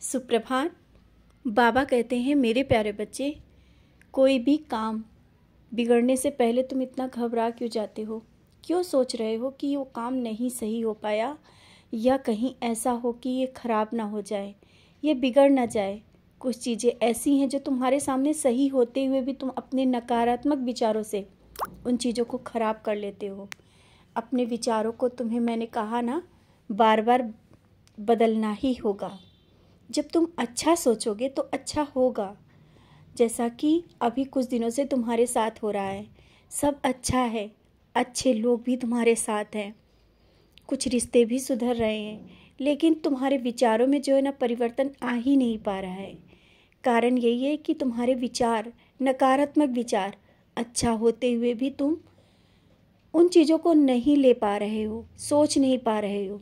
सुप्रभात। बाबा कहते हैं, मेरे प्यारे बच्चे, कोई भी काम बिगड़ने से पहले तुम इतना घबरा क्यों जाते हो? क्यों सोच रहे हो कि वो काम नहीं सही हो पाया, या कहीं ऐसा हो कि ये ख़राब ना हो जाए, ये बिगड़ ना जाए। कुछ चीज़ें ऐसी हैं जो तुम्हारे सामने सही होते हुए भी तुम अपने नकारात्मक विचारों से उन चीज़ों को ख़राब कर लेते हो। अपने विचारों को, तुम्हें मैंने कहा ना, बार बार बदलना ही होगा। जब तुम अच्छा सोचोगे तो अच्छा होगा। जैसा कि अभी कुछ दिनों से तुम्हारे साथ हो रहा है, सब अच्छा है, अच्छे लोग भी तुम्हारे साथ हैं, कुछ रिश्ते भी सुधर रहे हैं, लेकिन तुम्हारे विचारों में जो है ना, परिवर्तन आ ही नहीं पा रहा है। कारण यही है कि तुम्हारे विचार, नकारात्मक विचार, अच्छा होते हुए भी तुम उन चीज़ों को नहीं ले पा रहे हो, सोच नहीं पा रहे हो।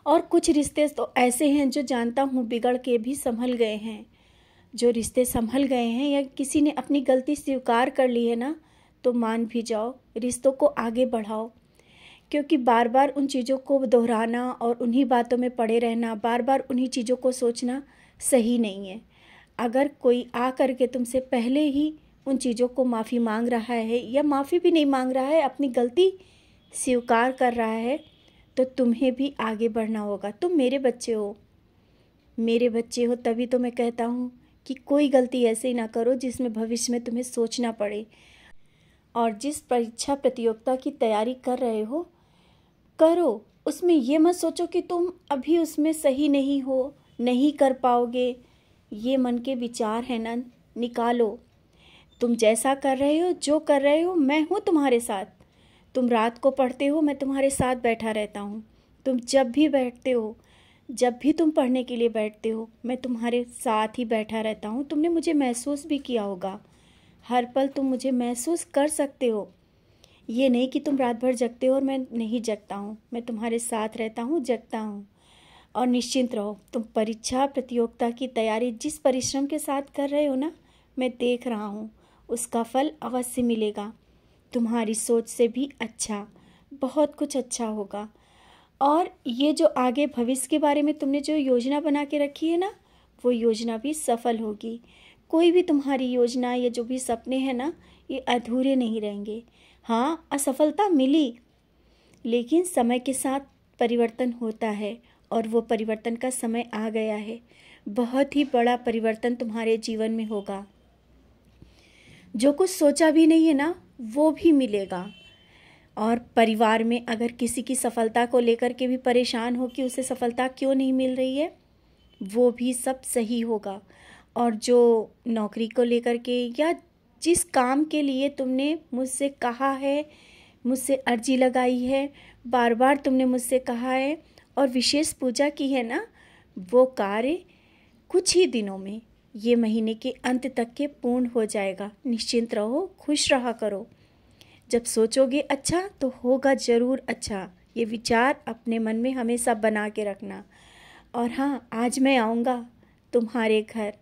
और कुछ रिश्ते तो ऐसे हैं जो जानता हूँ बिगड़ के भी संभल गए हैं। जो रिश्ते संभल गए हैं या किसी ने अपनी गलती स्वीकार कर ली है ना, तो मान भी जाओ, रिश्तों को आगे बढ़ाओ। क्योंकि बार बार उन चीज़ों को दोहराना और उन्हीं बातों में पड़े रहना, बार बार उन्हीं चीज़ों को सोचना सही नहीं है। अगर कोई आ कर के तुमसे पहले ही उन चीज़ों को माफ़ी मांग रहा है, या माफ़ी भी नहीं मांग रहा है, अपनी गलती स्वीकार कर रहा है, तो तुम्हें भी आगे बढ़ना होगा। तुम मेरे बच्चे हो, मेरे बच्चे हो, तभी तो मैं कहता हूँ कि कोई गलती ऐसे ना करो जिसमें भविष्य में तुम्हें सोचना पड़े। और जिस परीक्षा प्रतियोगिता की तैयारी कर रहे हो, करो। उसमें ये मत सोचो कि तुम अभी उसमें सही नहीं हो, नहीं कर पाओगे। ये मन के विचार है ना, निकालो। तुम जैसा कर रहे हो, जो कर रहे हो, मैं हूँ तुम्हारे साथ। तुम रात को पढ़ते हो, मैं तुम्हारे साथ बैठा रहता हूँ। तुम जब भी बैठते हो, जब भी तुम पढ़ने के लिए बैठते हो, मैं तुम्हारे साथ ही बैठा रहता हूँ। तुमने मुझे महसूस भी किया होगा, हर पल तुम मुझे महसूस कर सकते हो। ये नहीं कि तुम रात भर जगते हो और मैं नहीं जगता हूँ, मैं तुम्हारे साथ रहता हूँ, जगता हूँ। और निश्चिंत रहो, तुम परीक्षा प्रतियोगिता की तैयारी जिस परिश्रम के साथ कर रहे हो ना, मैं देख रहा हूँ, उसका फल अवश्य मिलेगा। तुम्हारी सोच से भी अच्छा, बहुत कुछ अच्छा होगा। और ये जो आगे भविष्य के बारे में तुमने जो योजना बना के रखी है ना, वो योजना भी सफल होगी। कोई भी तुम्हारी योजना या जो भी सपने हैं ना, ये अधूरे नहीं रहेंगे। हाँ, असफलता मिली, लेकिन समय के साथ परिवर्तन होता है, और वो परिवर्तन का समय आ गया है। बहुत ही बड़ा परिवर्तन तुम्हारे जीवन में होगा। जो कुछ सोचा भी नहीं है ना, वो भी मिलेगा। और परिवार में अगर किसी की सफलता को लेकर के भी परेशान हो कि उसे सफलता क्यों नहीं मिल रही है, वो भी सब सही होगा। और जो नौकरी को लेकर के या जिस काम के लिए तुमने मुझसे कहा है, मुझसे अर्जी लगाई है, बार बार तुमने मुझसे कहा है और विशेष पूजा की है ना, वो कार्य कुछ ही दिनों में, ये महीने के अंत तक के पूर्ण हो जाएगा। निश्चिंत रहो, खुश रहा करो। जब सोचोगे अच्छा तो होगा ज़रूर अच्छा। ये विचार अपने मन में हमेशा बना के रखना। और हाँ, आज मैं आऊँगा तुम्हारे घर,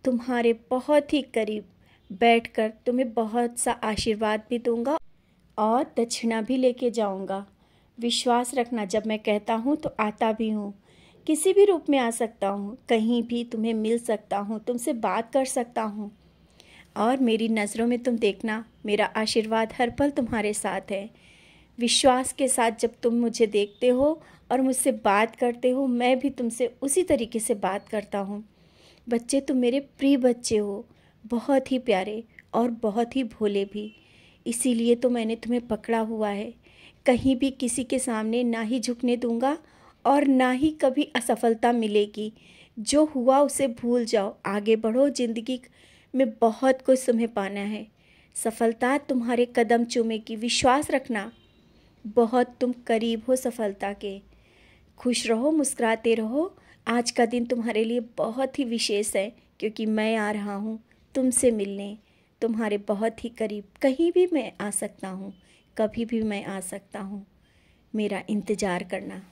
तुम्हारे बहुत ही करीब बैठकर तुम्हें बहुत सा आशीर्वाद भी दूँगा और दक्षिणा भी लेके जाऊँगा। विश्वास रखना, जब मैं कहता हूँ तो आता भी हूँ। किसी भी रूप में आ सकता हूँ, कहीं भी तुम्हें मिल सकता हूँ, तुमसे बात कर सकता हूँ। और मेरी नज़रों में तुम देखना, मेरा आशीर्वाद हर पल तुम्हारे साथ है। विश्वास के साथ जब तुम मुझे देखते हो और मुझसे बात करते हो, मैं भी तुमसे उसी तरीके से बात करता हूँ। बच्चे, तुम मेरे प्रिय बच्चे हो, बहुत ही प्यारे और बहुत ही भोले भी। इसीलिए तो मैंने तुम्हें पकड़ा हुआ है। कहीं भी किसी के सामने ना ही झुकने दूंगा और ना ही कभी असफलता मिलेगी। जो हुआ उसे भूल जाओ, आगे बढ़ो। ज़िंदगी में बहुत कुछ तुम्हें पाना है। सफलता तुम्हारे कदम चूमेगी, विश्वास रखना। बहुत तुम करीब हो सफलता के। खुश रहो, मुस्कुराते रहो। आज का दिन तुम्हारे लिए बहुत ही विशेष है, क्योंकि मैं आ रहा हूँ तुमसे मिलने, तुम्हारे बहुत ही करीब। कहीं भी मैं आ सकता हूँ, कभी भी मैं आ सकता हूँ। मेरा इंतज़ार करना।